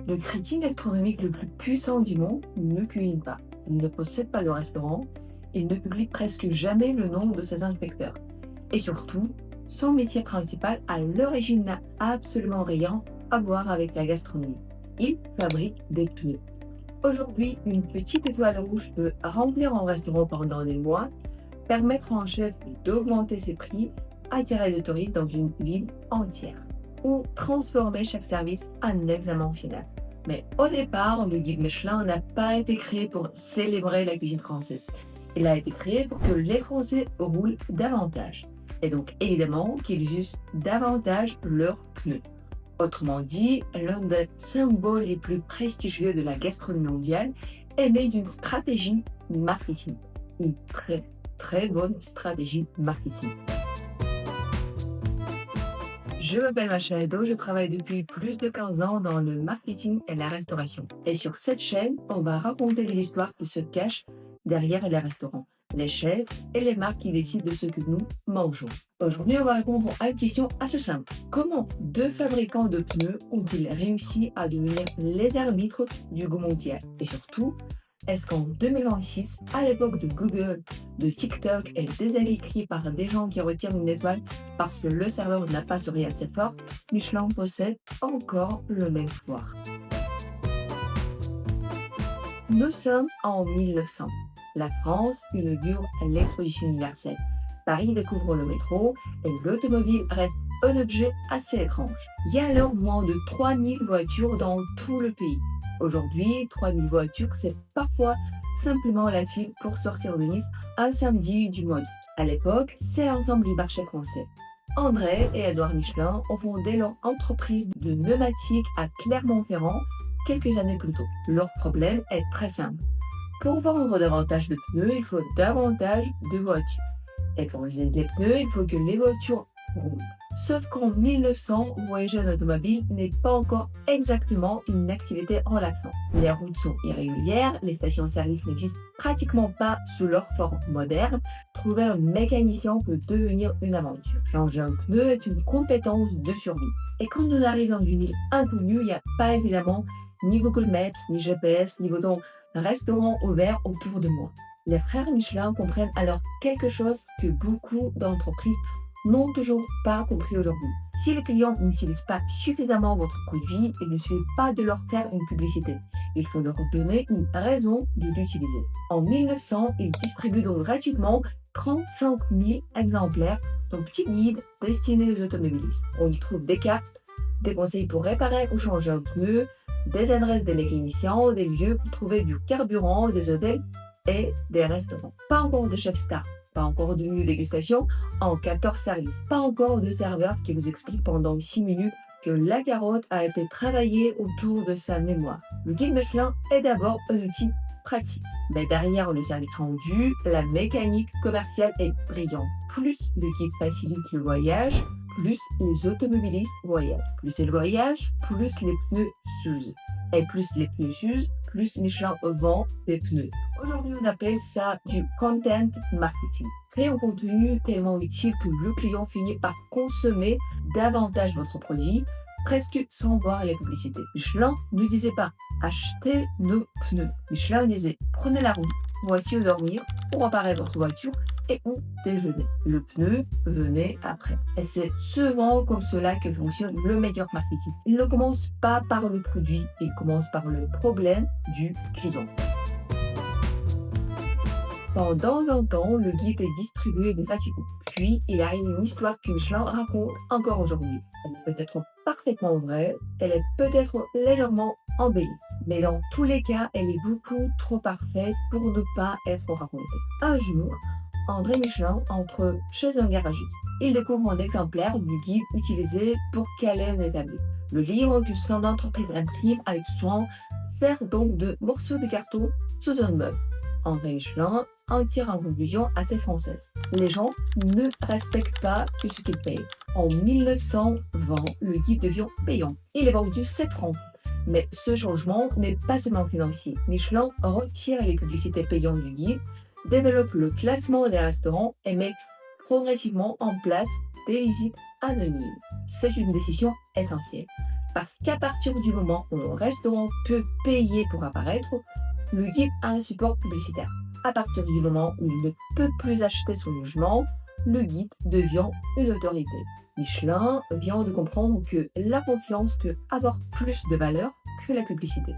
Le critique gastronomique le plus puissant du monde ne cuisine pas, il ne possède pas de restaurant, il ne publie presque jamais le nom de ses inspecteurs. Et surtout, son métier principal à l'origine n'a absolument rien à voir avec la gastronomie. Il fabrique des pneus. Aujourd'hui, une petite étoile rouge peut remplir un restaurant pendant des mois, permettre à un chef d'augmenter ses prix, attirer des touristes dans une ville entière, ou transformer chaque service en examen final. Mais au départ, le guide Michelin n'a pas été créé pour célébrer la cuisine française. Il a été créé pour que les Français roulent davantage. Et donc évidemment qu'ils usent davantage leurs pneus. Autrement dit, l'un des symboles les plus prestigieux de la gastronomie mondiale est né d'une stratégie marketing. Une très bonne stratégie marketing. Je m'appelle Macha Edo, je travaille depuis plus de 15 ans dans le marketing et la restauration. Et sur cette chaîne, on va raconter les histoires qui se cachent derrière les restaurants, les chefs et les marques qui décident de ce que nous mangeons. Aujourd'hui, on va répondre à une question assez simple. Comment deux fabricants de pneus ont-ils réussi à devenir les arbitres du goût mondial? Et surtout, est-ce qu'en 2026, à l'époque de Google, de TikTok et des avis écrits par des gens qui retirent une étoile parce que le serveur n'a pas souri assez fort, Michelin possède encore le même pouvoir? Nous sommes en 1900. La France inaugure l'exposition universelle. Paris découvre le métro et l'automobile reste un objet assez étrange. Il y a alors moins de 3000 voitures dans tout le pays. Aujourd'hui, 3000 voitures, c'est parfois simplement la file pour sortir de Nice un samedi du mois d'août. À l'époque, c'est l'ensemble du marché français. André et Édouard Michelin ont fondé leur entreprise de pneumatiques à Clermont-Ferrand quelques années plus tôt. Leur problème est très simple. Pour vendre davantage de pneus, il faut davantage de voitures. Et pour user les pneus, il faut que les voitures roulent. Sauf qu'en 1900, voyager en automobile n'est pas encore exactement une activité relaxante. Les routes sont irrégulières, les stations-service n'existent pratiquement pas sous leur forme moderne. Trouver un mécanicien peut devenir une aventure. Changer un pneu est une compétence de survie. Et quand on arrive dans une ville inconnue, il n'y a pas évidemment ni Google Maps, ni GPS, ni bouton restaurant ouvert autour de moi. Les frères Michelin comprennent alors quelque chose que beaucoup d'entreprises n'ont toujours pas compris aujourd'hui. Si les clients n'utilisent pas suffisamment votre produit, il ne suffit pas de leur faire une publicité. Il faut leur donner une raison de l'utiliser. En 1900, ils distribuent donc gratuitement 35 000 exemplaires d'un petit guide destiné aux automobilistes. On y trouve des cartes, des conseils pour réparer ou changer un pneu, des adresses des mécaniciens, des lieux pour trouver du carburant, des hôtels et des restaurants. Pas encore de chef star, pas encore de menu dégustation en 14 services, pas encore de serveur qui vous explique pendant 6 minutes que la carotte a été travaillée autour de sa mémoire. Le guide Michelin est d'abord un outil pratique. Mais derrière le service rendu, la mécanique commerciale est brillante. Plus le guide facilite le voyage, plus les automobilistes voyagent. Plus ils voyagent, plus les pneus s'usent. Et plus les pneus s'usent, plus Michelin vend des pneus. Aujourd'hui, on appelle ça du content marketing. Créer un contenu tellement utile que le client finit par consommer davantage votre produit, presque sans voir les publicités. Michelin ne disait pas achetez nos pneus. Michelin disait prenez la route, voici où dormir, pour réparer votre voiture et on déjeunait. Le pneu venait après. Et c'est souvent comme cela que fonctionne le meilleur marketing. Il ne commence pas par le produit, il commence par le problème du client. Pendant 20 ans, le guide est distribué gratuitement. Puis, il arrive une histoire que Michelin raconte encore aujourd'hui. Elle est peut-être parfaitement vraie, elle est peut-être légèrement embellie. Mais dans tous les cas, elle est beaucoup trop parfaite pour ne pas être racontée. Un jour, André Michelin entre chez un garagiste. Il découvre un exemplaire du guide utilisé pour caler un établi. Le livre que son entreprise imprime avec soin sert donc de morceau de carton sous un meuble. André Michelin en tire en conclusion assez française. Les gens ne respectent pas que ce qu'ils payent. En 1920, le guide devient payant. Il est vendu 7 francs. Mais ce changement n'est pas seulement financier. Michelin retire les publicités payantes du guide, développe le classement des restaurants et met progressivement en place des visites anonymes. C'est une décision essentielle. Parce qu'à partir du moment où le restaurant peut payer pour apparaître, le guide a un support publicitaire. À partir du moment où il ne peut plus acheter son logement, le guide devient une autorité. Michelin vient de comprendre que la confiance peut avoir plus de valeur que la publicité.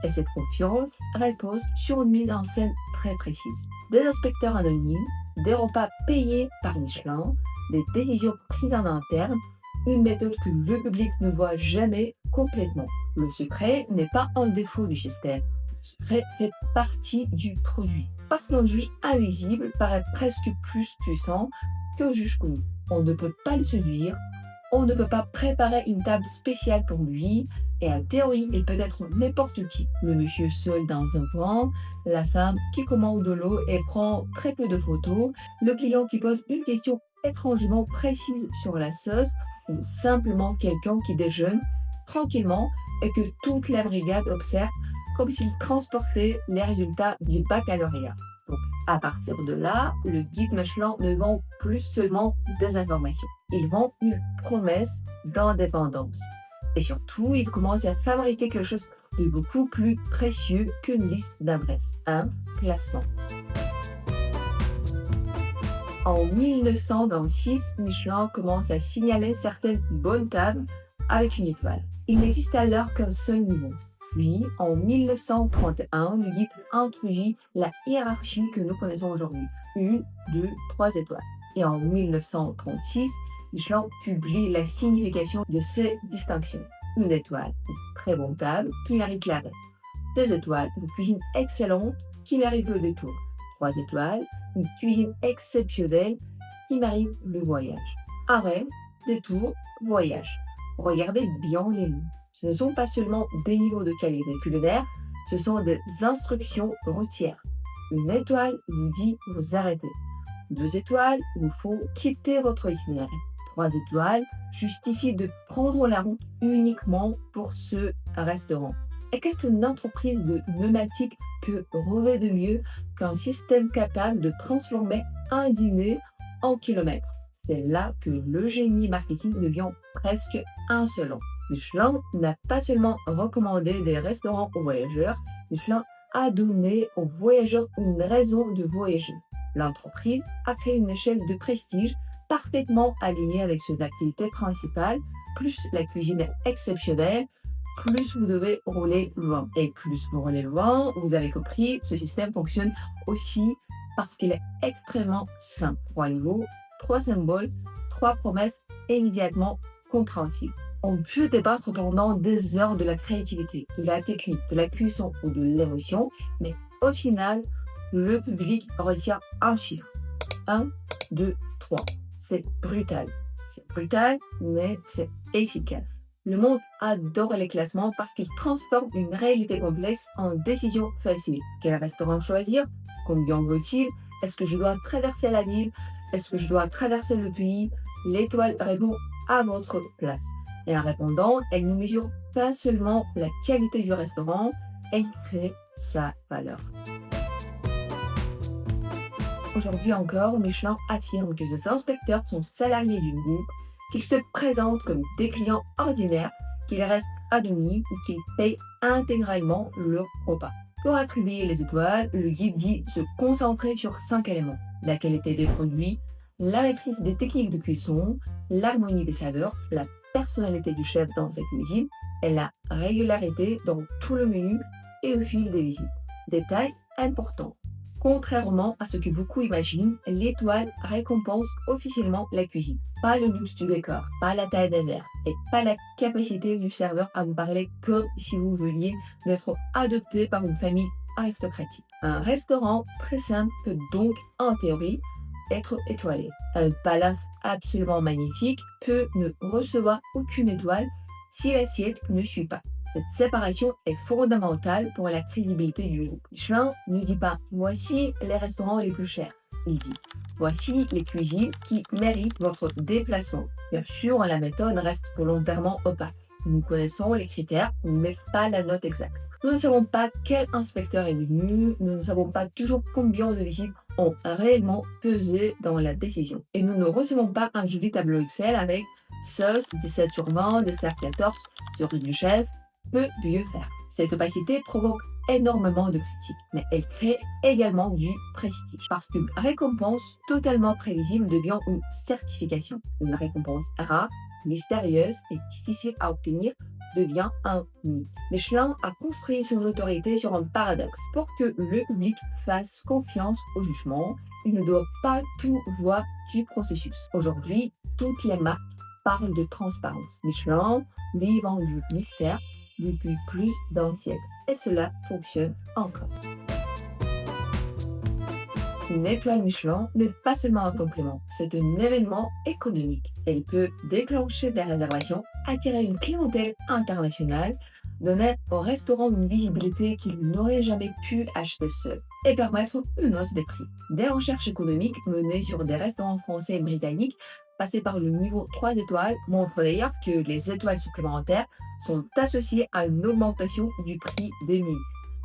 Et cette confiance repose sur une mise en scène très précise. Des inspecteurs anonymes, des repas payés par Michelin, des décisions prises en interne, une méthode que le public ne voit jamais complètement. Le secret n'est pas un défaut du système. Le secret fait partie du produit. Parce qu'un juge invisible paraît presque plus puissant qu'un juge connu. On ne peut pas le séduire, on ne peut pas préparer une table spéciale pour lui, et en théorie, il peut être n'importe qui. Le monsieur seul dans un coin, la femme qui commande de l'eau et prend très peu de photos, le client qui pose une question étrangement précise sur la sauce, ou simplement quelqu'un qui déjeune tranquillement et que toute la brigade observe comme s'il transportait les résultats du baccalauréat. Donc, à partir de là, le guide Michelin ne vend plus seulement des informations. Il vend une promesse d'indépendance. Et surtout, il commence à fabriquer quelque chose de beaucoup plus précieux qu'une liste d'adresses, un classement. En 1926, Michelin commence à signaler certaines bonnes tables avec une étoile. Il n'existe alors qu'un seul niveau. Puis, en 1931, le guide introduit la hiérarchie que nous connaissons aujourd'hui. 1, 2, 3 étoiles. Et en 1936, Michelin publie la signification de ces distinctions. Une étoile, une très bonne table qui mérite l'arrêt. 2 étoiles, une cuisine excellente qui mérite le détour. 3 étoiles, une cuisine exceptionnelle qui mérite le voyage. Arrêt, détour, voyage. Regardez bien les mots. Ce ne sont pas seulement des niveaux de qualité culinaire, ce sont des instructions routières. Une étoile vous dit vous arrêtez. 2 étoiles, il vous faut quitter votre itinéraire. 3 étoiles justifient de prendre la route uniquement pour ce restaurant. Et qu'est-ce qu'une entreprise de pneumatique peut rêver de mieux qu'un système capable de transformer un dîner en kilomètres? C'est là que le génie marketing devient presque insolent. Michelin n'a pas seulement recommandé des restaurants aux voyageurs, Michelin a donné aux voyageurs une raison de voyager. L'entreprise a créé une échelle de prestige parfaitement alignée avec son activité principale. Plus la cuisine est exceptionnelle, plus vous devez rouler loin. Et plus vous roulez loin, vous avez compris, ce système fonctionne aussi parce qu'il est extrêmement simple. 3 niveaux, 3 symboles, 3 promesses immédiatement compréhensibles. On peut débattre pendant des heures de la créativité, de la technique, de la cuisson ou de l'émotion, mais au final, le public retient un chiffre. 1, 2, 3. C'est brutal. C'est brutal, mais c'est efficace. Le monde adore les classements parce qu'ils transforment une réalité complexe en décision facile. Quel restaurant choisir? Combien vaut-il? Est-ce que je dois traverser la ville? Est-ce que je dois traverser le pays? L'étoile répond à votre place. Et en répondant, elle ne mesure pas seulement la qualité du restaurant, elle crée sa valeur. Aujourd'hui encore, Michelin affirme que ses inspecteurs sont salariés du groupe, qu'ils se présentent comme des clients ordinaires, qu'ils restent anonymes ou qu'ils payent intégralement leur repas. Pour attribuer les étoiles, le guide dit se concentrer sur 5 éléments: la qualité des produits, la maîtrise des techniques de cuisson, l'harmonie des saveurs, la personnalité du chef dans sa cuisine et la régularité dans tout le menu et au fil des visites. Détail important. Contrairement à ce que beaucoup imaginent, l'étoile récompense officiellement la cuisine. Pas le luxe du décor, pas la taille des verres et pas la capacité du serveur à vous parler comme si vous veniez d'être adopté par une famille aristocratique. Un restaurant très simple peut donc, en théorie, être étoilé. Un palace absolument magnifique peut ne recevoir aucune étoile si l'assiette ne suit pas. Cette séparation est fondamentale pour la crédibilité du groupe. Michelin ne dit pas « voici les restaurants les plus chers ». Il dit « voici les cuisines qui méritent votre déplacement ». Bien sûr, la méthode reste volontairement opaque. Nous connaissons les critères, mais pas la note exacte. Nous ne savons pas quel inspecteur est venu, nous ne savons pas toujours combien de visites ont réellement pesé dans la décision. Et nous ne recevons pas un joli tableau Excel avec Sauce 17 sur 20, dessert 14 sur du chef peut mieux faire. Cette opacité provoque énormément de critiques, mais elle crée également du prestige parce qu'une récompense totalement prévisible devient une certification. Une récompense rare, mystérieuse et difficile à obtenir devient un mythe. Michelin a construit son autorité sur un paradoxe. Pour que le public fasse confiance au jugement, il ne doit pas tout voir du processus. Aujourd'hui, toutes les marques parlent de transparence. Michelin lui vend du mystère depuis plus d'un siècle. Et cela fonctionne encore. Une étoile Michelin n'est pas seulement un complément, c'est un événement économique. Elle peut déclencher des réservations, attirer une clientèle internationale, donner au restaurant une visibilité qu'il n'aurait jamais pu acheter seul et permettre une hausse des prix. Des recherches économiques menées sur des restaurants français et britanniques passés par le niveau 3 étoiles montrent d'ailleurs que les étoiles supplémentaires sont associées à une augmentation du prix des menus.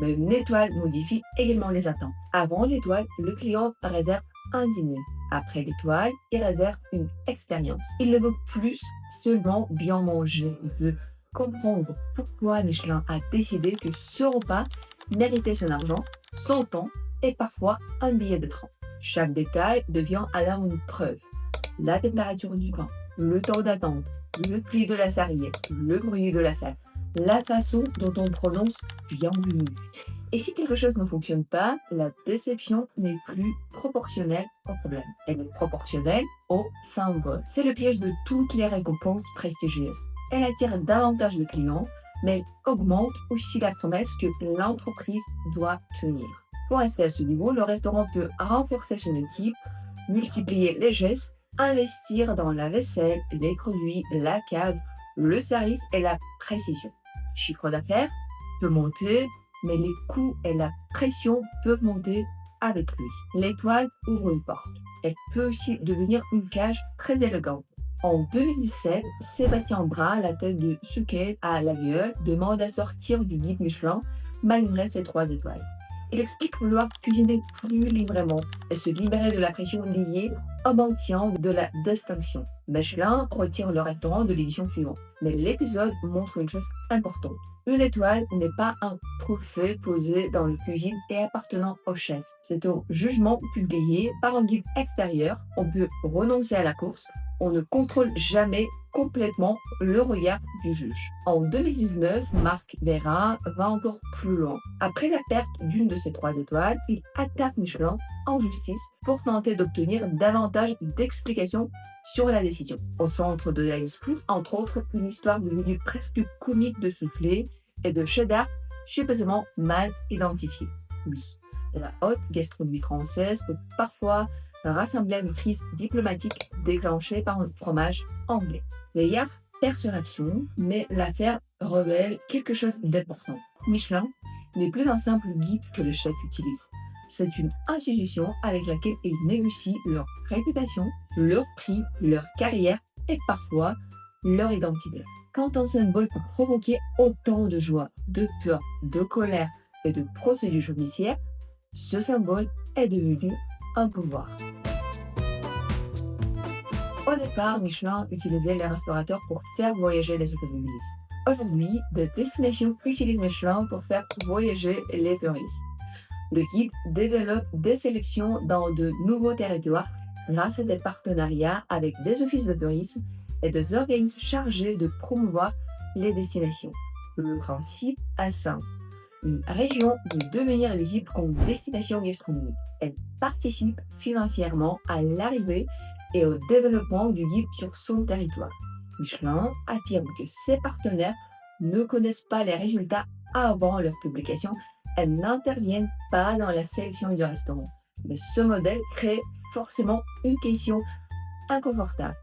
Mais une étoile modifie également les attentes. Avant l'étoile, le client réserve un dîner. Après l'étoile, il réserve une expérience. Il ne veut plus seulement bien manger, il veut comprendre pourquoi Michelin a décidé que ce repas méritait son argent, son temps et parfois un billet de train. Chaque détail devient alors une preuve. La température du pain, le temps d'attente, le pli de la serviette, le bruit de la salle, la façon dont on prononce bienvenue. Et si quelque chose ne fonctionne pas, la déception n'est plus proportionnelle au problème. Elle est proportionnelle au symbole. C'est le piège de toutes les récompenses prestigieuses. Elle attire davantage de clients, mais elle augmente aussi la promesse que l'entreprise doit tenir. Pour rester à ce niveau, le restaurant peut renforcer son équipe, multiplier les gestes, investir dans la vaisselle, les produits, la cave, le service et la précision. Le chiffre d'affaires peut monter, mais les coûts et la pression peuvent monter avec lui. L'étoile ouvre une porte. Elle peut aussi devenir une cage très élégante. En 2017, Sébastien Brun, la tête de Suquet à la Gueule, demande à sortir du guide Michelin malgré ses 3 étoiles. Il explique vouloir cuisiner plus librement et se libérer de la pression liée au maintien de la distinction. Michelin retire le restaurant de l'édition suivante. Mais l'épisode montre une chose importante. Une étoile n'est pas un trophée posé dans la cuisine et appartenant au chef. C'est un jugement publié par un guide extérieur. On peut renoncer à la course. On ne contrôle jamais complètement le regard du juge. En 2019, Marc Vera va encore plus loin. Après la perte d'une de ses 3 étoiles, il attaque Michelin en justice pour tenter d'obtenir davantage d'explications sur la décision. Au centre de la dispute, entre autres, une histoire devenue presque comique de soufflé et de cheddar supposément mal identifié. Oui, la haute gastronomie française peut parfois rassembler une crise diplomatique déclenchée par un fromage anglais. D'ailleurs, perd sur action, mais l'affaire révèle quelque chose d'important. Michelin n'est plus un simple guide que le chef utilise. C'est une institution avec laquelle ils négocient leur réputation, leur prix, leur carrière et parfois leur identité. Quand un symbole peut provoquer autant de joie, de peur, de colère et de procédures judiciaires, ce symbole est devenu un pouvoir. Au départ, Michelin utilisait les restaurateurs pour faire voyager les automobilistes. Aujourd'hui, des destinations utilisent Michelin pour faire voyager les touristes. Le guide développe des sélections dans de nouveaux territoires grâce à des partenariats avec des offices de tourisme et des organismes chargés de promouvoir les destinations. Le principe est simple. Une région veut devenir visible comme destination gastronomique. Elle participe financièrement à l'arrivée et au développement du guide sur son territoire. Michelin affirme que ses partenaires ne connaissent pas les résultats avant leur publication et n'interviennent pas dans la sélection du restaurant. Mais ce modèle crée forcément une question inconfortable.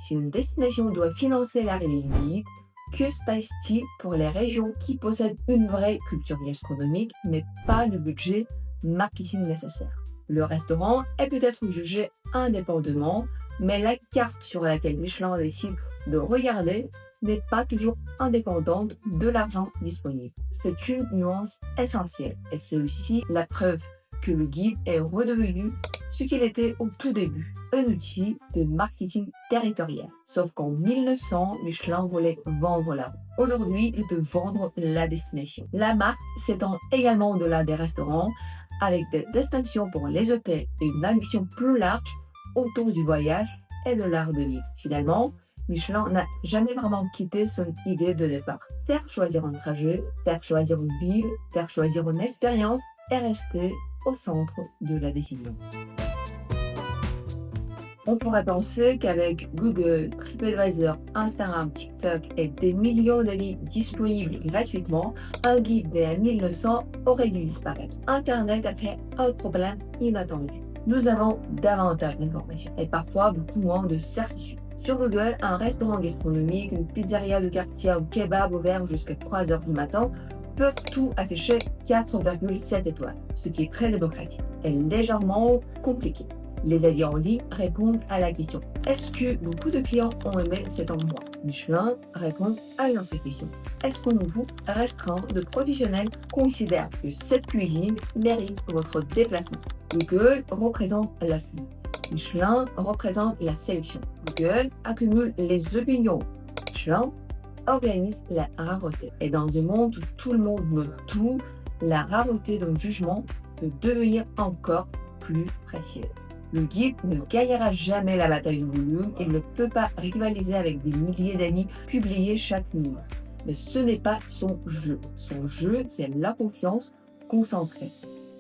Si une destination doit financer l'arrivée du guide, que se passe-t-il pour les régions qui possèdent une vraie culture gastronomique mais pas le budget marketing nécessaire? Le restaurant est peut-être jugé indépendamment, mais la carte sur laquelle Michelin décide de regarder n'est pas toujours indépendante de l'argent disponible. C'est une nuance essentielle et c'est aussi la preuve que le guide est redevenu ce qu'il était au tout début, un outil de marketing territorial. Sauf qu'en 1900, Michelin voulait vendre la route. Aujourd'hui, il peut vendre la destination. La marque s'étend également au-delà des restaurants, avec des distinctions pour les hôtels et une ambition plus large autour du voyage et de l'art de vivre. Finalement, Michelin n'a jamais vraiment quitté son idée de départ. Faire choisir un trajet, faire choisir une ville, faire choisir une expérience est resté au centre de la décision. On pourrait penser qu'avec Google, TripAdvisor, Instagram, TikTok et des millions d'avis disponibles gratuitement, un guide des 1900 aurait dû disparaître. Internet a créé un problème inattendu. Nous avons davantage d'informations et parfois beaucoup moins de certitudes. Sur Google, un restaurant gastronomique, une pizzeria de quartier ou kebab ouvert jusqu'à 3 heures du matin peuvent tout afficher 4,7 étoiles, ce qui est très démocratique et légèrement compliqué. Les avis en ligne répondent à la question: est-ce que beaucoup de clients ont aimé cet endroit? Michelin répond à une autre question: est-ce qu'un nouveau restaurant de professionnels considère que cette cuisine mérite votre déplacement? Google représente la foule. Michelin représente la sélection. Google accumule les opinions. Michelin organise la rareté. Et dans un monde où tout le monde note tout, la rareté d'un jugement peut devenir encore plus précieuse. Le guide ne gagnera jamais la bataille du volume et ne peut pas rivaliser avec des milliers d'avis publiés chaque nuit. Mais ce n'est pas son jeu. Son jeu, c'est la confiance concentrée.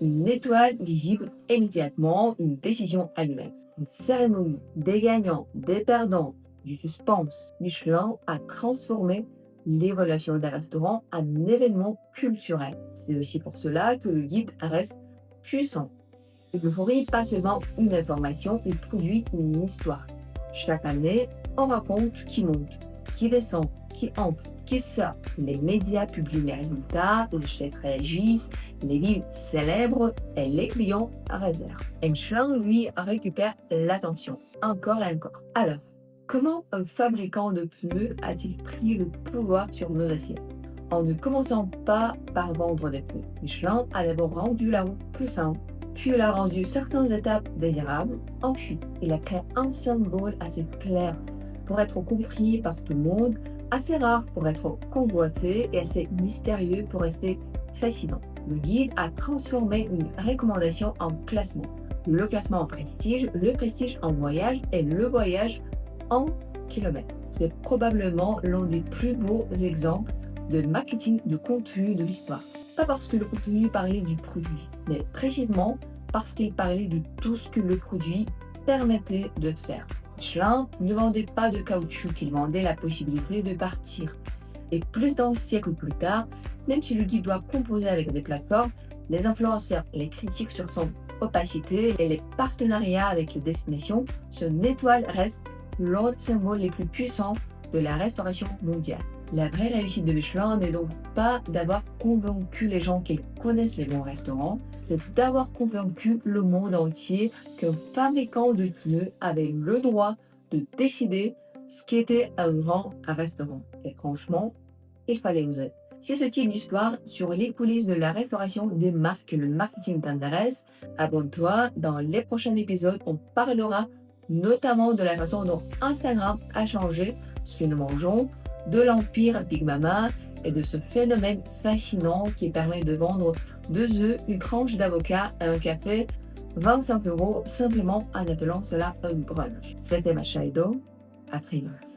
Une étoile visible immédiatement, une décision annuelle. Une cérémonie, des gagnants, des perdants, du suspense. Michelin a transformé l'évaluation d'un restaurant en événement culturel. C'est aussi pour cela que le guide reste puissant. Il ne fournit pas seulement une information, il produit une histoire. Chaque année, on raconte qui monte, qui descend, qui entre, qui sort. Les médias publient les résultats, les chefs réagissent, les villes célèbrent et les clients réservent. Et Michelin, lui, récupère l'attention, encore et encore. Alors, comment un fabricant de pneus a-t-il pris le pouvoir sur nos assiettes? En ne commençant pas par vendre des pneus, Michelin a d'abord rendu la route plus simple, puis il a rendu certaines étapes désirables. Ensuite, il a créé un symbole assez clair pour être compris par tout le monde, assez rare pour être convoité et assez mystérieux pour rester fascinant. Le guide a transformé une recommandation en classement. Le classement en prestige, le prestige en voyage et le voyage en kilomètres. C'est probablement l'un des plus beaux exemples de marketing de contenu de l'histoire. Pas parce que le contenu parlait du produit, mais précisément parce qu'il parlait de tout ce que le produit permettait de faire. Michelin ne vendait pas de caoutchouc, il vendait la possibilité de partir. Et plus d'un siècle plus tard, même si le guide doit composer avec des plateformes, les influenceurs, les critiques sur son opacité et les partenariats avec les destinations, son étoile reste l'un des symboles les plus puissants de la restauration mondiale. La vraie réussite de Michelin n'est donc pas d'avoir convaincu les gens qu'ils connaissent les bons restaurants, c'est d'avoir convaincu le monde entier qu'un fabricant de pneus avait le droit de décider ce qu'était un grand restaurant. Et franchement, il fallait oser. Si ce type d'histoire sur les coulisses de la restauration des marques et le marketing t'intéresse, abonne-toi. Dans les prochains épisodes, on parlera notamment de la façon dont Instagram a changé ce que nous mangeons, de l'empire Big Mama et de ce phénomène fascinant qui permet de vendre 2 œufs, une tranche d'avocat et un café 25 € simplement en appelant cela un brunch. C'était Macha Edo, à très vite.